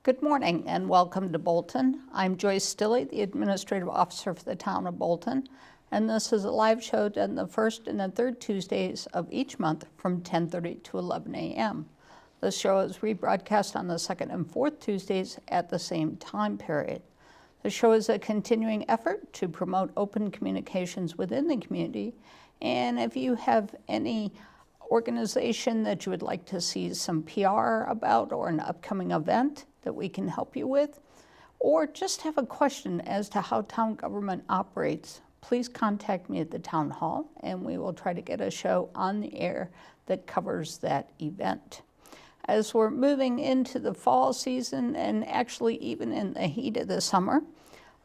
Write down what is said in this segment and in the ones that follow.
Good morning and welcome to Bolton. I'm Joyce Stilley, the Administrative Officer for the Town of Bolton, and this is a live show done the first and the third Tuesdays of each month from 10:30 to 11 a.m. The show is rebroadcast on the second and fourth Tuesdays at the same time period. The show is a continuing effort to promote open communications within the community, and if you have any organization that you would like to see some PR about or an upcoming event that we can help you with, or just have a question as to how town government operates, please contact me at the town hall and we will try to get a show on the air that covers that event. As we're moving into the fall season and actually even in the heat of the summer,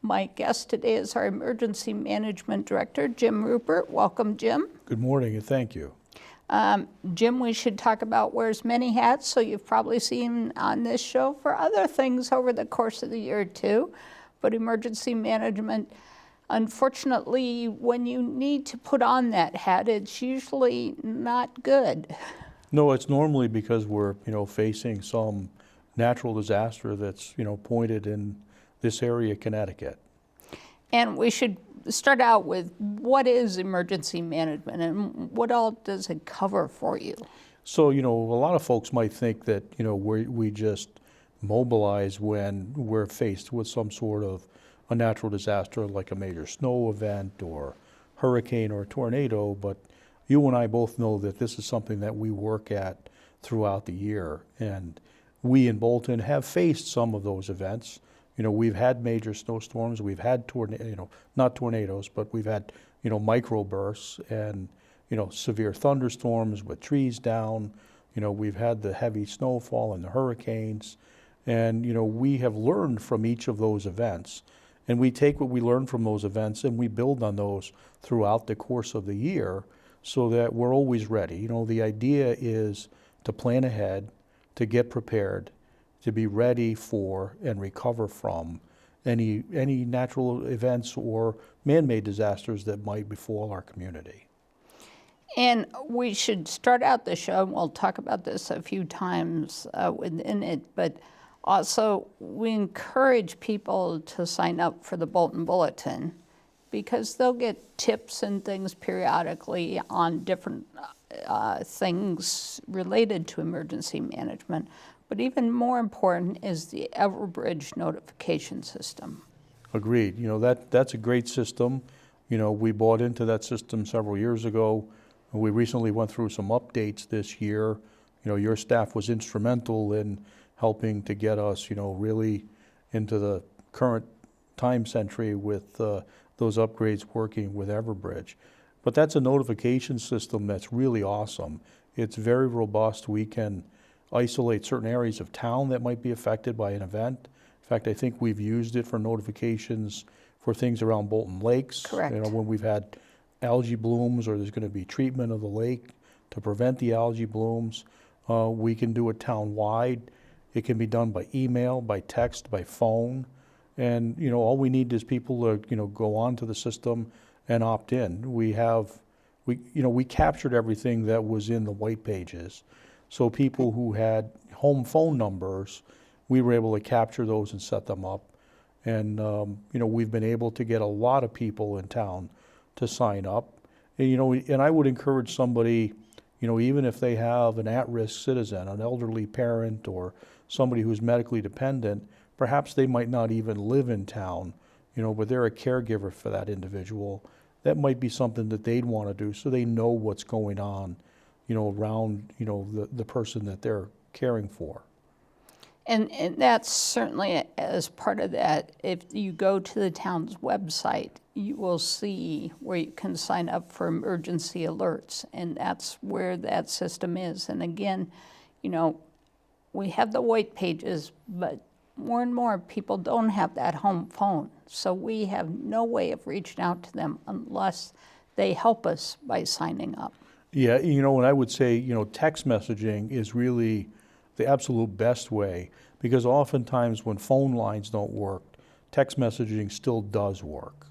my guest today is our Emergency Management Director, Jim Rupert. Welcome, Jim. Good morning and thank you. Jim, we should talk about wears many hats, so you've probably seen on this show for other things over the course of the year too. But emergency management, unfortunately, when you need to put on that hat, it's usually not good. No, it's normally because we're, facing some natural disaster that's, pointed in this area, Connecticut. And we should start out with what is emergency management and what all does it cover for you? So, a lot of folks might think that, we just mobilize when we're faced with some sort of a natural disaster like a major snow event or hurricane or tornado, but you and I both know that this is something that we work at throughout the year. And we in Bolton have faced some of those events. We've had major snowstorms, we've had not tornadoes, but we've had, microbursts and, severe thunderstorms with trees down. We've had the heavy snowfall and the hurricanes. And, we have learned from each of those events. And we take what we learn from those events and we build on those throughout the course of the year so that we're always ready. The idea is to plan ahead, to get prepared, to be ready for and recover from any natural events or man-made disasters that might befall our community. And we should start out the show, and we'll talk about this a few times within it, but also we encourage people to sign up for the Bolton Bulletin because they'll get tips and things periodically on different things related to emergency management. But even more important is the Everbridge notification system. Agreed. That's a great system. We bought into that system several years ago. We recently went through some updates this year. Your staff was instrumental in helping to get us, really into the current time century with those upgrades working with Everbridge. But that's a notification system that's really awesome. It's very robust. We can isolate certain areas of town that might be affected by an event. In fact, I think we've used it for notifications for things around Bolton Lakes. Correct. When we've had algae blooms or there's going to be treatment of the lake to prevent the algae blooms, we can do it town-wide. It can be done by email, by text, by phone. And, all we need is people to, go onto the system and opt in. We captured everything that was in the white pages. So people who had home phone numbers, we were able to capture those and set them up. And, we've been able to get a lot of people in town to sign up. And, and I would encourage somebody, even if they have an at-risk citizen, an elderly parent or somebody who's medically dependent, perhaps they might not even live in town, but they're a caregiver for that individual. That might be something that they'd want to do so they know what's going on around, the person that they're caring for. And that's certainly as part of that. If you go to the town's website, you will see where you can sign up for emergency alerts, and that's where that system is. And again, we have the white pages, but more and more people don't have that home phone. So we have no way of reaching out to them unless they help us by signing up. Yeah, and I would say, text messaging is really the absolute best way because oftentimes when phone lines don't work, text messaging still does work.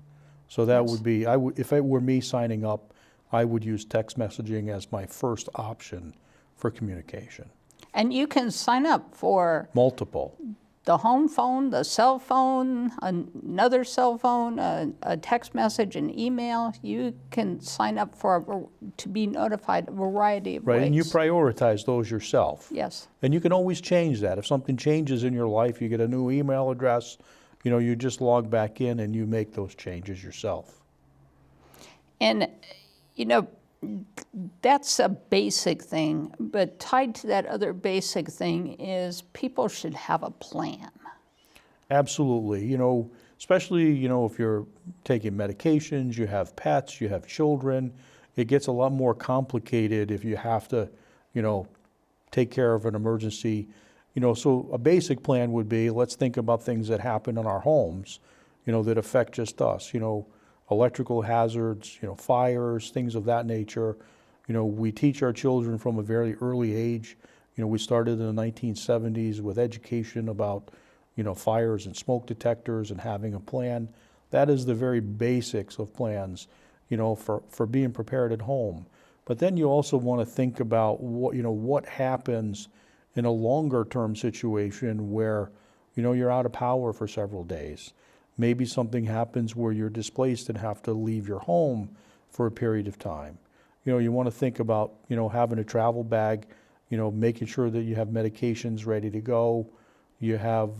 So that would be, if it were me signing up, I would use text messaging as my first option for communication. And you can sign up for multiple. the home phone, the cell phone, another cell phone, a text message, an email. You can sign up to be notified a variety of Right, ways. and you prioritize those yourself. Yes. And you can always change that. If something changes in your life, you get a new email address, you just log back in and you make those changes yourself. And, that's a basic thing, but tied to that other basic thing is people should have a plan. Absolutely. Especially, if you're taking medications, you have pets, you have children, it gets a lot more complicated if you have to, take care of an emergency. So a basic plan would be, let's think about things that happen in our homes, that affect just us, electrical hazards, fires, things of that nature. We teach our children from a very early age. We started in the 1970s with education about, fires and smoke detectors and having a plan. That is the very basics of plans, for being prepared at home. But then you also want to think about what happens in a longer term situation where, you're out of power for several days. Maybe something happens where you're displaced and have to leave your home for a period of time. You want to think about, having a travel bag, making sure that you have medications ready to go. You have,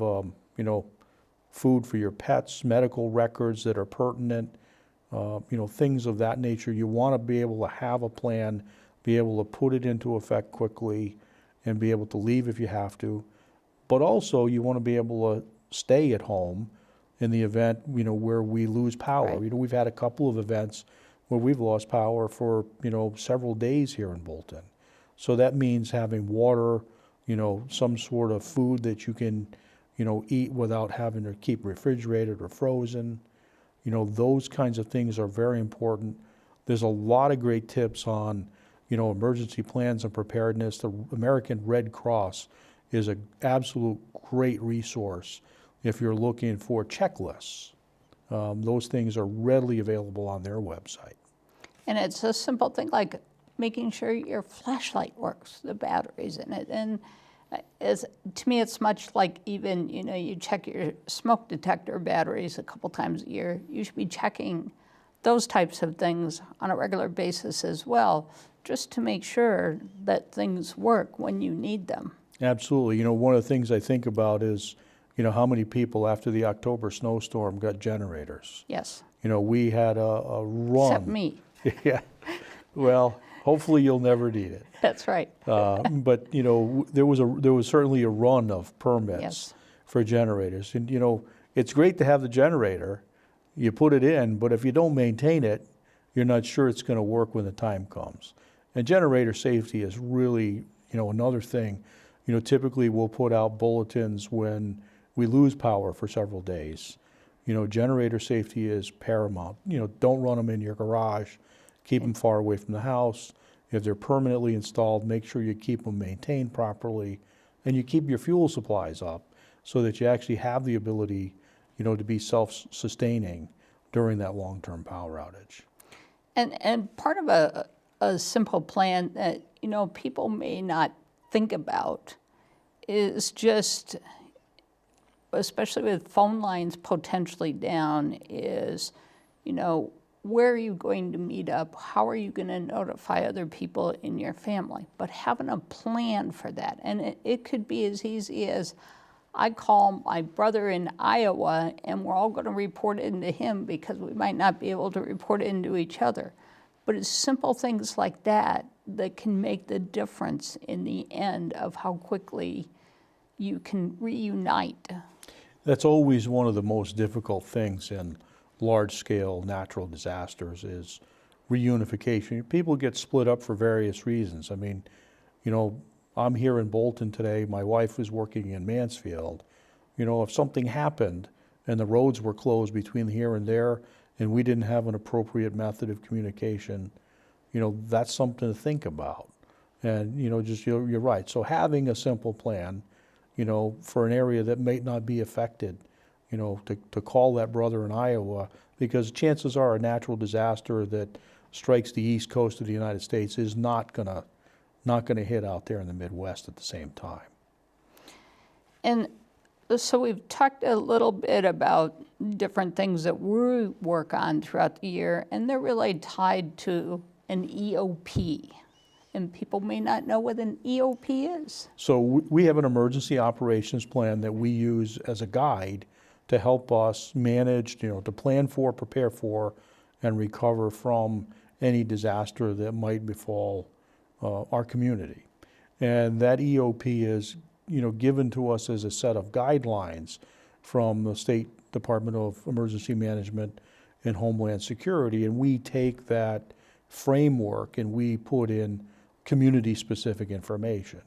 food for your pets, medical records that are pertinent, things of that nature. You want to be able to have a plan, be able to put it into effect quickly, and be able to leave if you have to. But also, you want to be able to stay at home in the event, where we lose power. Right. We've had a couple of events where we've lost power for, several days here in Bolton. So that means having water, some sort of food that you can, eat without having to keep refrigerated or frozen. Those kinds of things are very important. There's a lot of great tips on, emergency plans and preparedness. The American Red Cross is an absolute great resource if you're looking for checklists. Those things are readily available on their website. And it's a simple thing like making sure your flashlight works, the batteries in it. And to me, it's much like even, you check your smoke detector batteries a couple times a year. You should be checking those types of things on a regular basis as well, just to make sure that things work when you need them. Absolutely. One of the things I think about is, how many people after the October snowstorm got generators. Yes. We had a run. Except me. Yeah. Well, hopefully you'll never need it. That's right. But there was certainly a run of permits Yes. for generators, and it's great to have the generator. You put it in, but if you don't maintain it, you're not sure it's going to work when the time comes. And generator safety is really another thing. Typically we'll put out bulletins when we lose power for several days. Generator safety is paramount. Don't run them in your garage. Keep them far away from the house. If they're permanently installed, make sure you keep them maintained properly, and you keep your fuel supplies up so that you actually have the ability, to be self-sustaining during that long-term power outage. And part of a simple plan that, people may not think about is just, especially with phone lines potentially down, is, where are you going to meet up? How are you going to notify other people in your family? But having a plan for that. And it could be as easy as I call my brother in Iowa and we're all going to report into him because we might not be able to report into each other. But it's simple things like that that can make the difference in the end of how quickly you can reunite. That's always one of the most difficult things in large-scale natural disasters is reunification. People get split up for various reasons. I mean, I'm here in Bolton today. My wife was working in Mansfield. If something happened and the roads were closed between here and there and we didn't have an appropriate method of communication, that's something to think about. And, you're right. So having a simple plan, for an area that may not be affected, to call that brother in Iowa, because chances are a natural disaster that strikes the east coast of the United States is not gonna hit out there in the Midwest at the same time. And So we've talked a little bit about different things that we work on throughout the year, and they're really tied to an EOP. And people may not know what an EOP is. So we have an emergency operations plan that we use as a guide to help us manage, to plan for, prepare for, and recover from any disaster that might befall our community. And that EOP is, given to us as a set of guidelines from the State Department of Emergency Management and Homeland Security, and we take that framework and we put in community-specific information.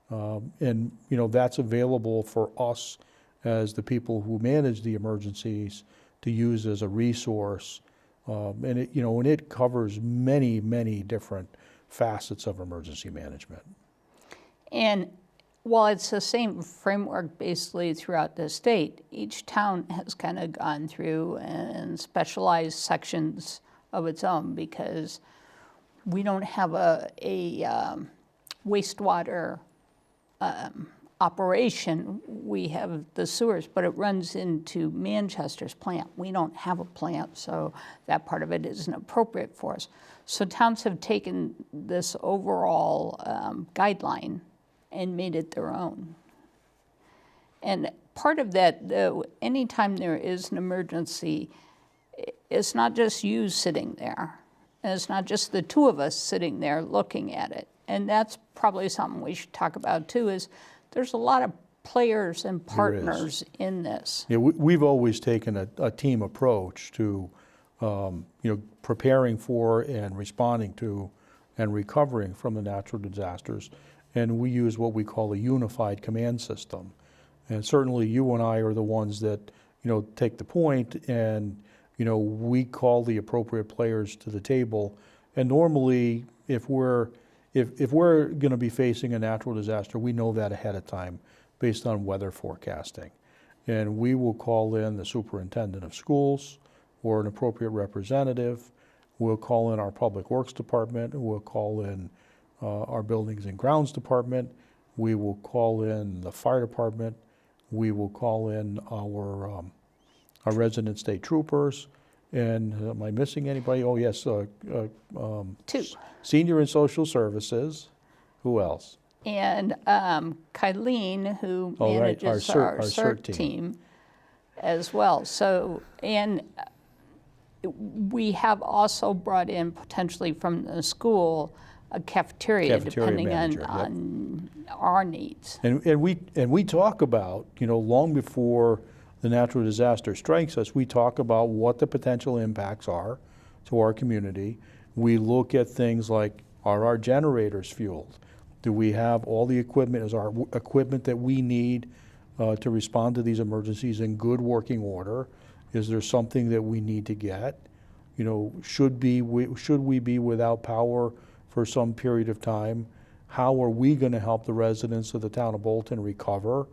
And that's available for us as the people who manage the emergencies to use as a resource. And it covers many, many different facets of emergency management. And while it's the same framework basically throughout the state, each town has kind of gone through and specialized sections of its own, because we don't have a wastewater operation. We have the sewers, but it runs into Manchester's plant. We don't have a plant, so that part of it isn't appropriate for us. So towns have taken this overall guideline and made it their own. And part of that, though, anytime there is an emergency, it's not just you sitting there. And it's not just the two of us sitting there looking at it. And that's probably something we should talk about too, is there's a lot of players and partners in this. Yeah, we've always taken a team approach to preparing for and responding to and recovering from the natural disasters. And we use what we call a unified command system. And certainly you and I are the ones that, take the point and, we call the appropriate players to the table. And normally, if we're going to be facing a natural disaster, we know that ahead of time based on weather forecasting. And we will call in the superintendent of schools or an appropriate representative. We'll call in our public works department. We'll call in our buildings and grounds department. We will call in the fire department. We will call in our resident state troopers. And am I missing anybody? Oh, yes. Two. Senior and social services. Who else? And Kylene, who Oh, right. manages Our our CERT CERT team as well. So, and we have also brought in potentially from the school a cafeteria depending manager, on our needs. And we talk about, long before the natural disaster strikes us, we talk about what the potential impacts are to our community. We look at things like, are our generators fueled? Do we have all the equipment, is our equipment that we need to respond to these emergencies in good working order? Is there something that we need to get? Should we be without power for some period of time? How are we going to help the residents of the town of Bolton recover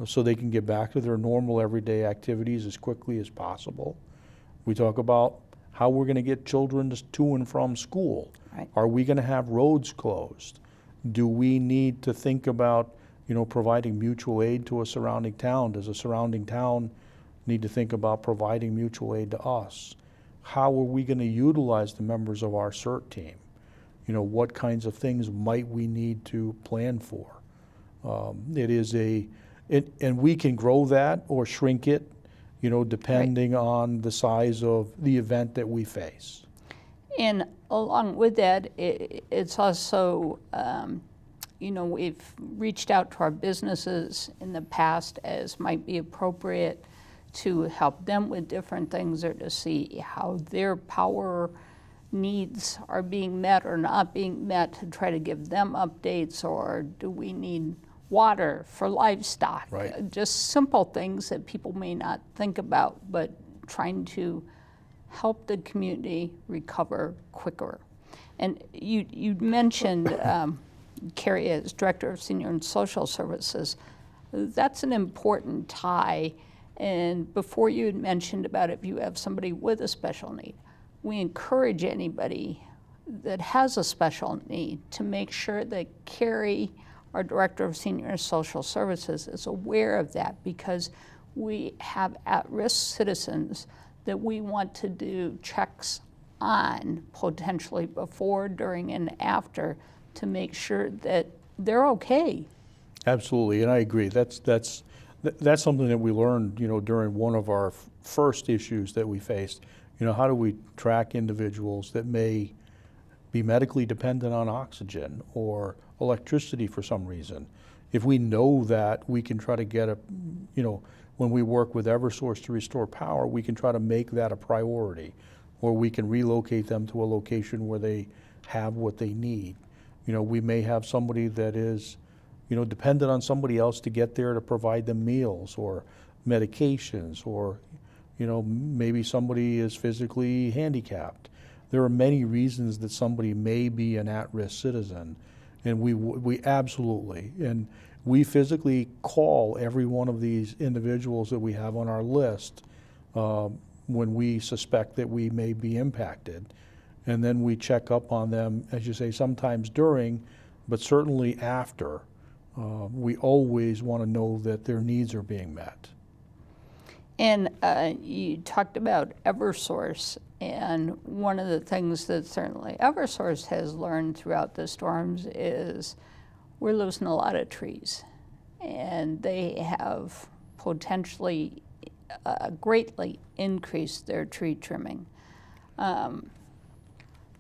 so they can get back to their normal everyday activities as quickly as possible? We talk about how we're going to get children to and from school. Right. Are we going to have roads closed? Do we need to think about, providing mutual aid to a surrounding town? Does a surrounding town need to think about providing mutual aid to us? How are we going to utilize the members of our CERT team? What kinds of things might we need to plan for? And we can grow that or shrink it, depending on the size of the event that we face. And along with that, it's also, we've reached out to our businesses in the past as might be appropriate to help them with different things or to see how their power needs are being met or not being met, to try to give them updates. Or do we need water for livestock? Right. Just simple things that people may not think about, but trying to help the community recover quicker. And you mentioned Carrie as Director of Senior and Social Services. That's an important tie. And before you had mentioned about if you have somebody with a special need, we encourage anybody that has a special need to make sure that Carrie, our Director of Senior Social Services, is aware of that, because we have at-risk citizens that we want to do checks on potentially before, during, and after to make sure that they're okay. Absolutely, and I agree. That's something that we learned, during one of our first issues that we faced. How do we track individuals that may be medically dependent on oxygen or electricity for some reason? If we know that, we can try to get when we work with Eversource to restore power, we can try to make that a priority, or we can relocate them to a location where they have what they need. We may have somebody that is, dependent on somebody else to get there to provide them meals or medications, or, maybe somebody is physically handicapped. There are many reasons that somebody may be an at-risk citizen, and we absolutely, and we physically call every one of these individuals that we have on our list when we suspect that we may be impacted. And then we check up on them, as you say, sometimes during, but certainly after. We always want to know that their needs are being met. And you talked about Eversource, and one of the things that certainly Eversource has learned throughout the storms is we're losing a lot of trees, and they have potentially greatly increased their tree trimming.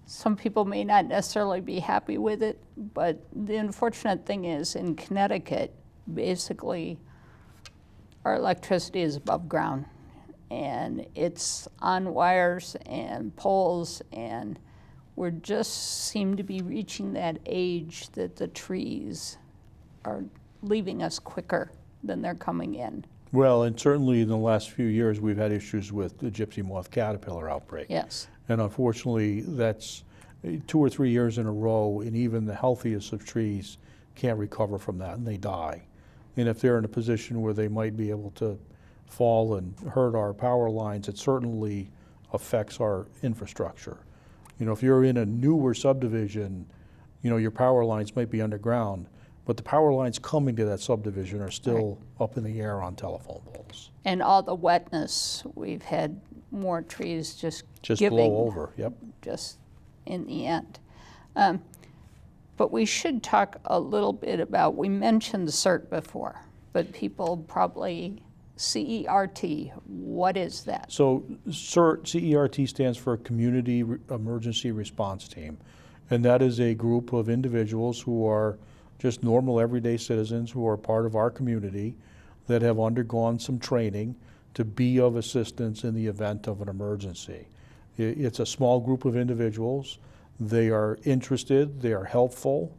Some people may not necessarily be happy with it, but the unfortunate thing is in Connecticut, basically, our electricity is above ground, and it's on wires and poles, and we just seem to be reaching that age that the trees are leaving us quicker than they're coming in. Well, and certainly in the last few years, we've had issues with the gypsy moth caterpillar outbreak. Yes. And unfortunately, that's 2 or 3 years in a row, and even the healthiest of trees can't recover from that, and they die. And if they're in a position where they might be able to fall and hurt our power lines, it certainly affects our infrastructure. If you're in a newer subdivision, your power lines might be underground, but the power lines coming to that subdivision are still up in the air on telephone poles. And all the wetness, we've had more trees just giving, blow over. Yep. just in the end. But we should talk a little bit about, we mentioned CERT before, but people probably, CERT, what is that? So CERT, CERT stands for Community Emergency Response Team. And that is a group of individuals who are just normal everyday citizens who are part of our community that have undergone some training to be of assistance in the event of an emergency. It's a small group of individuals. They are interested, they are helpful,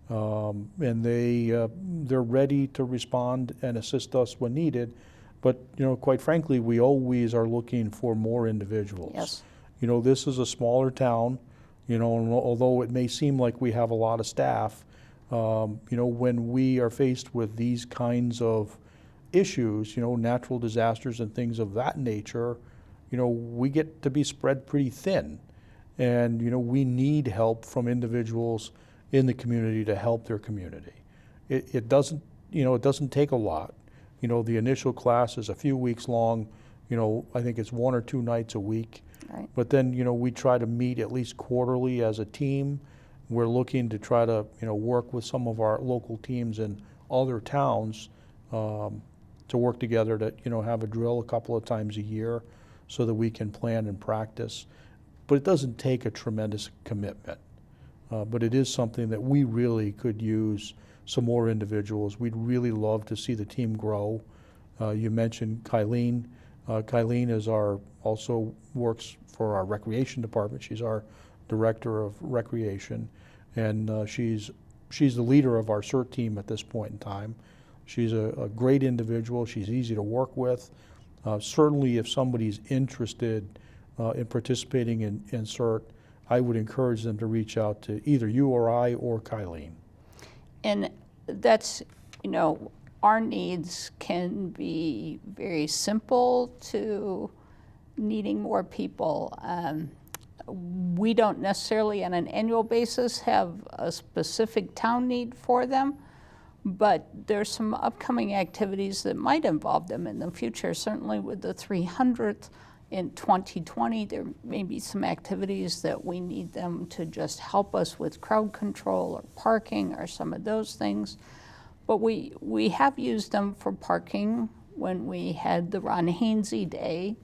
and they're ready to respond and assist us when needed. But quite frankly, we always are looking for more individuals. Yes. This is a smaller town, and although it may seem like we have a lot of staff, when we are faced with these kinds of issues, natural disasters and things of that nature, we get to be spread pretty thin. And, we need help from individuals in the community to help their community. It doesn't take a lot. The initial class is a few weeks long. I think it's 1 or 2 nights a week. Right. But then, we try to meet at least quarterly as a team. We're looking to try to, work with some of our local teams in other towns to work together to, have a drill a couple of times a year so that we can plan and practice. But it doesn't take a tremendous commitment. But it is something that we really could use some more individuals. We'd really love to see the team grow. You mentioned Kylene. Kylene also works for our recreation department. She's our director of recreation, and she's the leader of our CERT team at this point in time. She's a great individual. She's easy to work with. Certainly, if somebody's interested in participating in CERT, I would encourage them to reach out to either you or I or Kylene. And that's, our needs can be very simple to needing more people. We don't necessarily on an annual basis have a specific town need for them, But there's some upcoming activities that might involve them in the future. Certainly with the 300th in 2020, there may be some activities that we need them to just help us with crowd control or parking or some of those things. But we have used them for parking when we had the Ron Hainsey Day.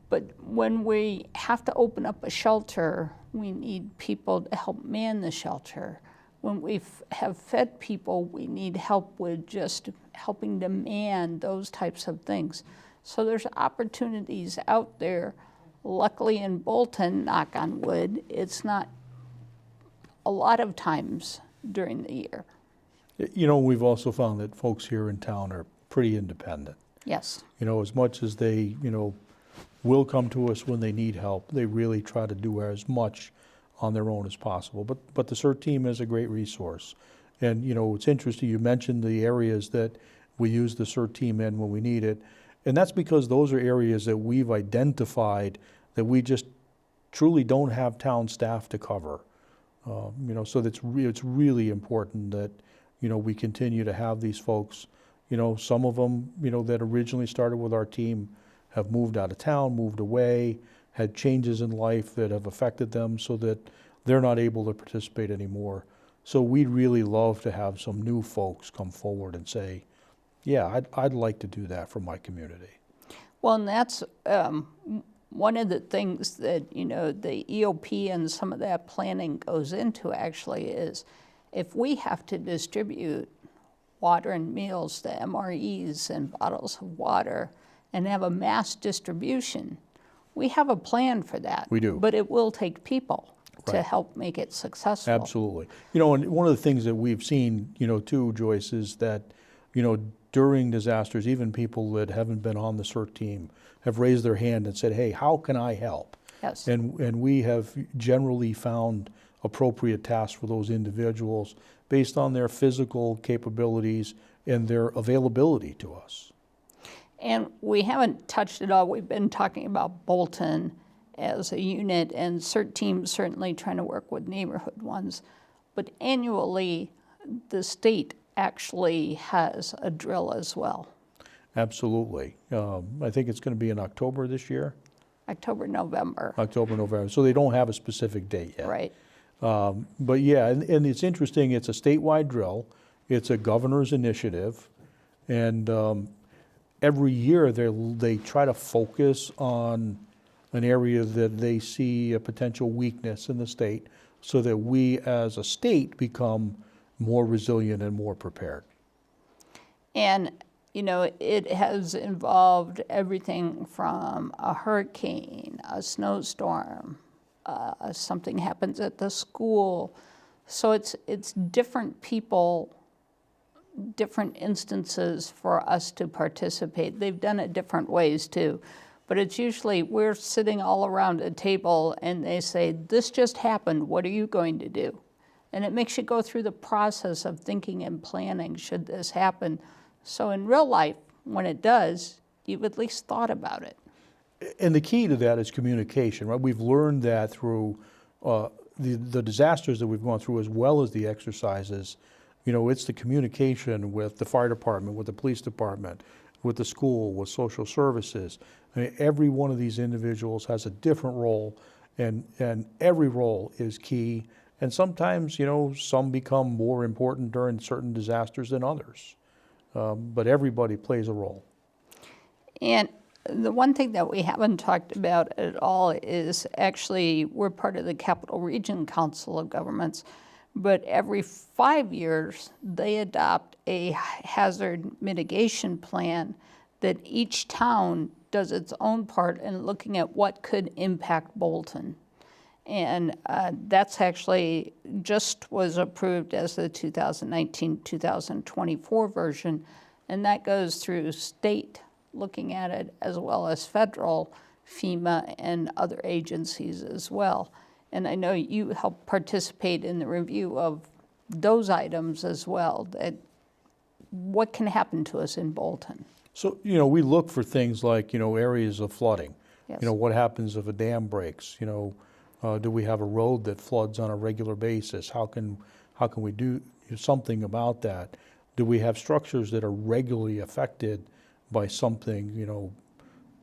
But when we have to open up a shelter, we need people to help man the shelter. When we have fed people, we need help with just helping to man those types of things. So there's opportunities out there. Luckily in Bolton, knock on wood, it's not a lot of times during the year. You know, we've also found that folks here in town are pretty independent. Yes. You know, as much as they, will come to us when they need help, they really try to do as much on their own as possible. But the CERT team is a great resource. And, it's interesting, you mentioned the areas that we use the CERT team in when we need it. And that's because those are areas that we've identified that we just truly don't have town staff to cover. So it's really important that, we continue to have these folks. Some of them, that originally started with our team have moved out of town, moved away, had changes in life that have affected them so that they're not able to participate anymore. So we'd really love to have some new folks come forward and say, yeah, I'd like to do that for my community. Well, and that's one of the things that, the EOP and some of that planning goes into actually is if we have to distribute water and meals to MREs and bottles of water and have a mass distribution, we have a plan for that. We do. But it will take people to Right. help make it successful. Absolutely. And one of the things that we've seen, too, Joyce, is that, during disasters, even people that haven't been on the CERT team have raised their hand and said, hey, how can I help? Yes. And we have generally found appropriate tasks for those individuals based on their physical capabilities and their availability to us. And we haven't touched it all. We've been talking about Bolton as a unit, and CERT teams certainly trying to work with neighborhood ones. But annually, the state actually has a drill as well. Absolutely. I think it's going to be in October this year. October, November. October, November. So they don't have a specific date yet. Right. But yeah, and it's interesting. It's a statewide drill. It's a governor's initiative, and every year they try to focus on an area that they see a potential weakness in the state, so that we as a state become more resilient and more prepared. And, it has involved everything from a hurricane, a snowstorm, something happens at the school. So it's different people, different instances for us to participate. They've done it different ways too. But it's usually we're sitting all around a table and they say, this just happened, what are you going to do? And it makes you go through the process of thinking and planning, should this happen? So in real life, when it does, you've at least thought about it. And the key to that is communication, right? We've learned that through the disasters that we've gone through, as well as the exercises. It's the communication with the fire department, with the police department, with the school, with social services. I mean, every one of these individuals has a different role, and every role is key. And sometimes, some become more important during certain disasters than others. But everybody plays a role. And the one thing that we haven't talked about at all is actually we're part of the Capital Region Council of Governments, but every 5 years they adopt a hazard mitigation plan that each town does its own part in looking at what could impact Bolton. And that's actually just was approved as the 2019-2024 version, and that goes through state looking at it as well as federal, FEMA, and other agencies as well. And I know you help participate in the review of those items as well, that what can happen to us in Bolton. So, we look for things like, areas of flooding. Yes. What happens if a dam breaks? Do we have a road that floods on a regular basis? How can we do something about that. Do we have structures that are regularly affected by something,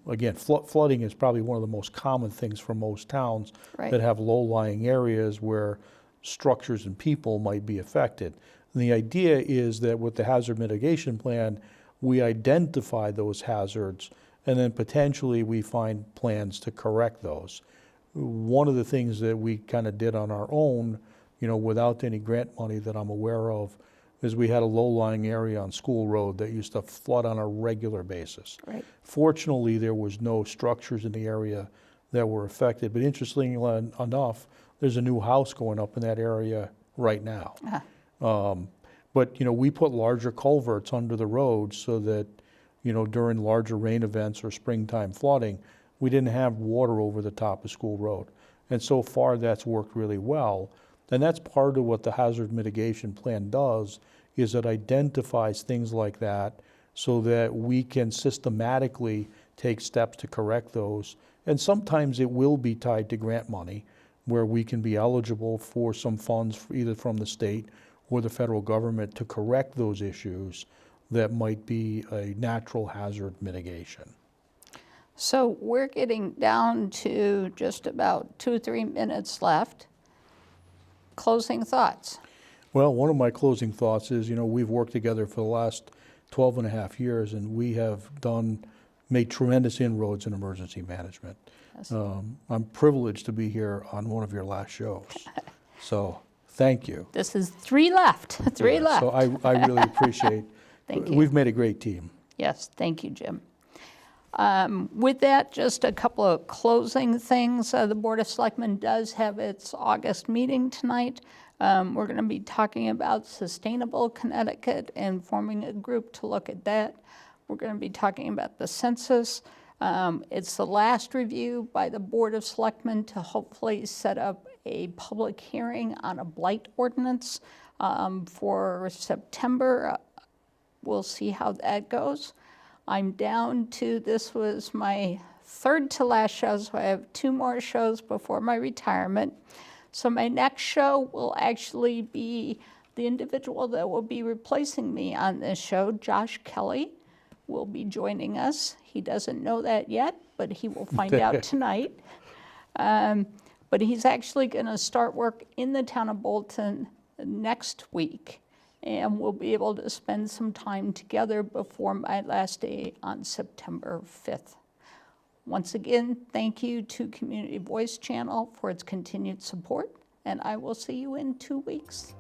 again, flooding is probably one of the most common things for most towns Right. that have low-lying areas where structures and people might be affected. And the idea is that with the hazard mitigation plan, we identify those hazards and then potentially we find plans to correct those. One of the things that we kind of did on our own, without any grant money that I'm aware of, is we had a low-lying area on School Road that used to flood on a regular basis. Right. Fortunately, there was no structures in the area that were affected, but interestingly enough, there's a new house going up in that area right now. But we put larger culverts under the road so that during larger rain events or springtime flooding, we didn't have water over the top of School Road. And so far, that's worked really well. And that's part of what the hazard mitigation plan does, is it identifies things like that so that we can systematically take steps to correct those. And sometimes it will be tied to grant money, where we can be eligible for some funds either from the state or the federal government to correct those issues that might be a natural hazard mitigation. So we're getting down to just about 2 or 3 minutes left. Closing thoughts. Well, one of my closing thoughts is, we've worked together for the last 12 and a half years, and we have made tremendous inroads in emergency management. Yes. I'm privileged to be here on one of your last shows. So thank you. This is 3 left. 3 Yeah, left. So I really appreciate. Thank you. We've made a great team. Yes, thank you, Jim. With that, just a couple of closing things. The Board of Selectmen does have its August meeting tonight. We're going to be talking about Sustainable Connecticut and forming a group to look at that. We're going to be talking about the census. It's the last review by the Board of Selectmen to hopefully set up a public hearing on a blight ordinance for September. We'll see how that goes. I'm down to, this was my 3rd to last show, so I have 2 more shows before my retirement. So my next show will actually be the individual that will be replacing me on this show, Josh Kelly, will be joining us. He doesn't know that yet, but he will find out tonight. But he's actually going to start work in the town of Bolton next week. And we'll be able to spend some time together before my last day on September 5th. Once again, thank you to Community Voice Channel for its continued support, and I will see you in 2 weeks.